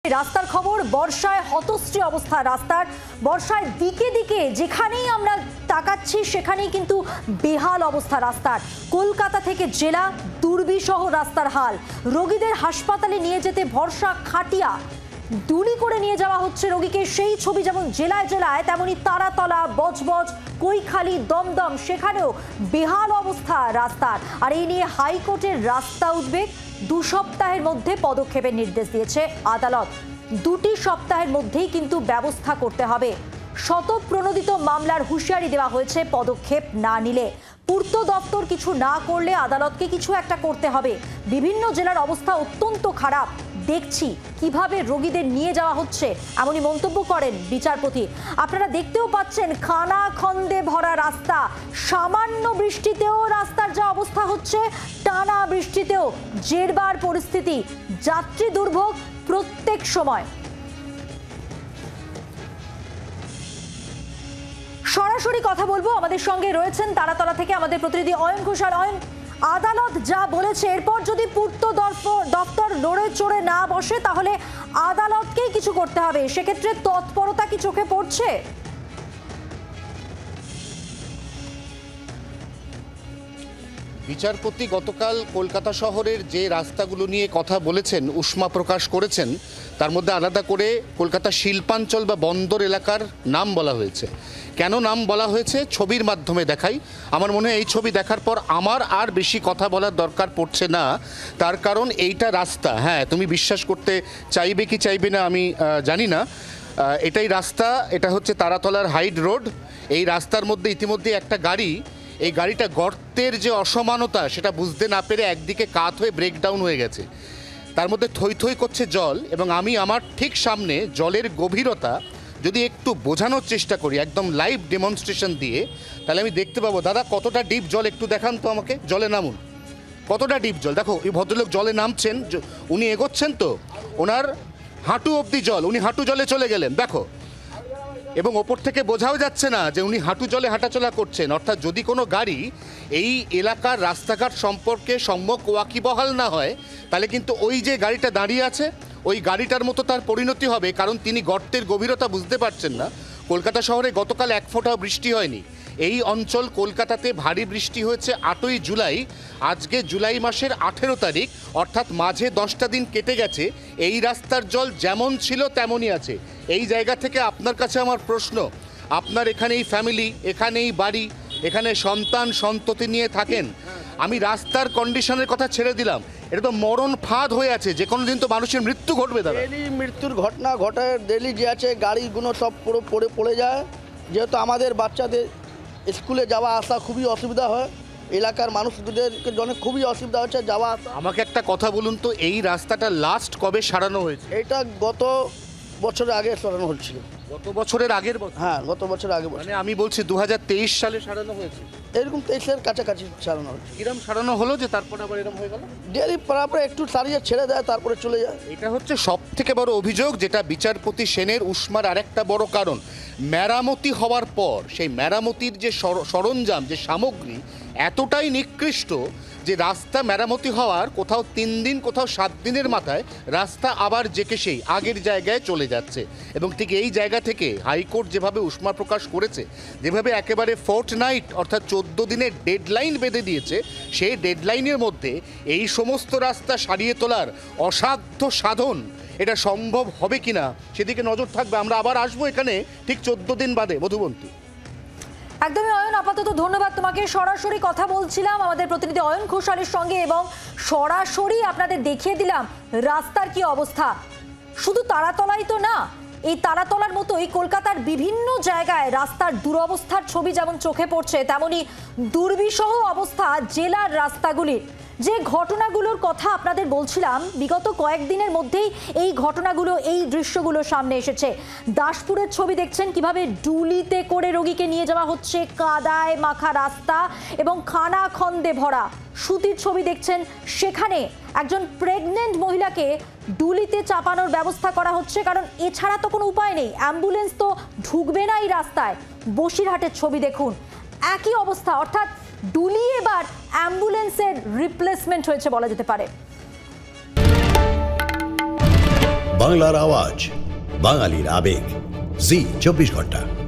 রাস্তার খবর। বর্ষায় হতশ্রী অবস্থা রাস্তার। বর্ষায় দিকে দিকে যেখানেই আমরা তাকাচ্ছি সেখানেই কিন্তু বেহাল অবস্থা রাস্তার। কলকাতা থেকে জেলা দুর্বিষহ রাস্তার হাল। রোগীদের হাসপাতালে নিয়ে যেতে ভরসা খাটিয়া, দুলি করে নিয়ে যাওয়া হচ্ছে রোগীকে। সেই ছবি যেমন জেলায় জেলায়, তেমনি তারাতলা, বজবজ, কৈখালী, দমদম, সেখানেও বেহাল অবস্থা রাস্তার। আর এই নিয়ে হাইকোর্টের রাস্তা উদ্বেগ। 2 সপ্তাহের মধ্যে পদক্ষেপের নির্দেশ দিয়েছে আদালত। 2টি সপ্তাহের মধ্যেই কিন্তু ব্যবস্থা করতে হবে। শতপ্রণোদিত মামলার হুঁশিয়ারি দেওয়া হয়েছে পদক্ষেপ না নিলে। পূর্ত দপ্তর কিছু না করলে আদালতকে কিছু একটা করতে হবে। বিভিন্ন জেলার অবস্থা অত্যন্ত খারাপ। দেখছি কিভাবে রোগীদের নিয়ে যাওয়া হচ্ছে, এমনই মন্তব্য করেন বিচারপতি। আপনারা দেখতেও পাচ্ছেন খানা খন্দে ভরা রাস্তা। সামান্য বৃষ্টিতেও রাস্তার যা অবস্থা হচ্ছে, টানা বৃষ্টিতেও জেরবার পরিস্থিতি। যাত্রী দুর্ভোগ প্রত্যেক সময়। সরাসরি কথা বলবো, আমাদের সঙ্গে রয়েছেন তারাতলা থেকে আমাদের প্রতিনিধি অয়ন ঘোষাল। অয়ন, আদালত যা বলেছে, এরপর যদি পূর্ত দপ্তর নড়ে চড়ে না বসে তাহলে আদালতকেই কিছু করতে হবে। সেক্ষেত্রে তৎপরতা কি চোখে পড়ছে? বিচারপতি গতকাল কলকাতা শহরের যে রাস্তাগুলো নিয়ে কথা বলেছেন, উষ্মা প্রকাশ করেছেন, তার মধ্যে আলাদা করে কলকাতা শিল্পাঞ্চল বা বন্দর এলাকার নাম বলা হয়েছে। কেন নাম বলা হয়েছে ছবির মাধ্যমে দেখাই। আমার মনে হয় এই ছবি দেখার পর আমার আর বেশি কথা বলার দরকার পড়ছে না। তার কারণ এইটা রাস্তা, হ্যাঁ, তুমি বিশ্বাস করতে চাইবে কি চাইবে না আমি জানি না। এটাই রাস্তা, এটা হচ্ছে তারাতলার হাইড রোড। এই রাস্তার মধ্যে ইতিমধ্যে একটা গাড়ি, এই গাড়িটা গর্তের যে অসমানতা সেটা বুঝতে না পেরে একদিকে কাত হয়ে ব্রেকডাউন হয়ে গেছে। তার মধ্যে থই থই করছে জল, এবং আমি আমার ঠিক সামনে জলের গভীরতা যদি একটু বোঝানোর চেষ্টা করি একদম লাইভ ডেমনস্ট্রেশন দিয়ে, তাহলে আমি দেখতে পাবো। দাদা, কতটা ডিপ জল একটু দেখান তো আমাকে। জলে নামুন, কতটা ডিপ জল। দেখো, এই ভদ্রলোক জলে নামছেন, উনি এগোচ্ছেন তো ওনার হাঁটু অবধি জল, উনি হাঁটু জলে চলে গেলেন দেখো। এবং ওপর থেকে বোঝাও যাচ্ছে না যে উনি হাঁটু জলে হাঁটাচলা করছেন। অর্থাৎ যদি কোনো গাড়ি এই এলাকার রাস্তাঘাট সম্পর্কে সম্যক ওয়াকিবহাল না হয়, তাহলে কিন্তু ওই যে গাড়িটা দাঁড়িয়ে আছে ওই গাড়িটার মতো তার পরিণতি হবে, কারণ তিনি গর্তের গভীরতা বুঝতে পারছেন না। কলকাতা শহরে গতকাল 1 ফোঁটাও বৃষ্টি হয়নি। এই অঞ্চল কলকাতাতে ভারী বৃষ্টি হয়েছে 8ই জুলাই। আজকে জুলাই মাসের 18 তারিখ, অর্থাৎ মাঝে 10টা দিন কেটে গেছে। এই রাস্তার জল যেমন ছিল তেমনই আছে। এই জায়গা থেকে আপনার কাছে আমার প্রশ্ন, আপনার এখানেই ফ্যামিলি, এখানেই বাড়ি, এখানে সন্তান সন্ততি নিয়ে থাকেন। আমি রাস্তার কন্ডিশনের কথা ছেড়ে দিলাম, এটা তো মরণ ফাঁদ হয়ে আছে, যে কোনো দিন তো মানুষের মৃত্যু ঘটবে। দাদা, ডেলি মৃত্যুর ঘটনা ঘটে, ডেলি যে আছে গাড়িগুলো সব পুরো পড়ে যায়। যেহেতু আমাদের বাচ্চাদের স্কুলে যাওয়া আসা খুবই অসুবিধা হয়, এলাকার মানুষদের জন্য খুবই অসুবিধা হচ্ছে যাওয়া আসা। আমাকে একটা কথা বলুন তো, এই রাস্তাটা লাস্ট কবে সারানো হয়েছে? এটা গত বছরের আগে সারানো হচ্ছিল। গত বছরের আগের বছর? হ্যাঁ, গত বছর আগে। মানে আমি বলছি 2023 সালে সারানো হয়েছে। এরকম 23-এর কাছাকাছি সারানো হচ্ছে। কিরম সারানো হলো যে তারপরে আবার এরকম হয়ে গেল? ডেলি তারপরে একটু সারিয়ে ছেড়ে দেয়, তারপরে চলে যায়। এটা হচ্ছে সব থেকে বড় অভিযোগ, যেটা বিচারপতি সেনের উষ্মার আরেকটা বড় কারণ। মেরামতি হওয়ার পর সেই মেরামতির যে সরঞ্জাম, যে সামগ্রী এতটাই নিকৃষ্ট যে রাস্তা মেরামতি হওয়ার কোথাও 3 দিন, কোথাও 7 দিনের মাথায় রাস্তা আবার যেকে সেই আগের জায়গায় চলে যাচ্ছে। এবং ঠিক এই জায়গা থেকে হাইকোর্ট যেভাবে উষ্মা প্রকাশ করেছে, যেভাবে একেবারে ফোর্টনাইট অর্থাৎ 14 দিনের ডেডলাইন বেঁধে দিয়েছে, সেই ডেডলাইনের মধ্যে এই সমস্ত রাস্তা সারিয়ে তোলার অসাধ্য সাধন, এটা সম্ভব হবে কিনা সেদিকে নজর থাকবে। আমরা আবার আসবো এখানে ঠিক 14 দিন বাদে। মধুবন্তী। একদমই অয়ন, আপাতত ধন্যবাদ তোমাকে। সরাসরি কথা বলছিলাম আমাদের প্রতিনিধি অয়ন ঘোষালের সঙ্গে, এবং সরাসরি আপনাদের দেখিয়ে দিলাম রাস্তার কি অবস্থা। শুধু তারাতলাই তো না, এই তারাতলার মতোই কলকাতার বিভিন্ন জায়গায় রাস্তার দুরবস্থার ছবি যেমন চোখে পড়ছে, তেমনি দুর্বিষহ অবস্থা জেলার রাস্তাগুলির। যে ঘটনাগুলোর কথা আপনাদের বলছিলাম, বিগত কয়েকদিনের মধ্যেই এই ঘটনাগুলো, এই দৃশ্যগুলো সামনে এসেছে। দাসপুরের ছবি দেখছেন, কিভাবে ডুলিতে করে রোগীকে নিয়ে যাওয়া হচ্ছে, কাদায় মাখা রাস্তা এবং খানা খন্দে ভরা। সুতির ছবি দেখছেন, সেখানে একজন প্রেগনেন্ট মহিলাকে ডুলিতে চাপানোর ব্যবস্থা করা হচ্ছে, কারণ এছাড়া তো কোনো উপায় নেই, অ্যাম্বুলেন্স তো ঢুকবে না এই রাস্তায়। বসিরহাটের ছবি দেখুন, একই অবস্থা। অর্থাৎ ডুলি এবার অ্যাম্বুলেন্সের রিপ্লেসমেন্ট হয়েছে বলা যেতে পারে। বাংলার আওয়াজ, বাঙালির আবেগ, জি 24 ঘন্টা।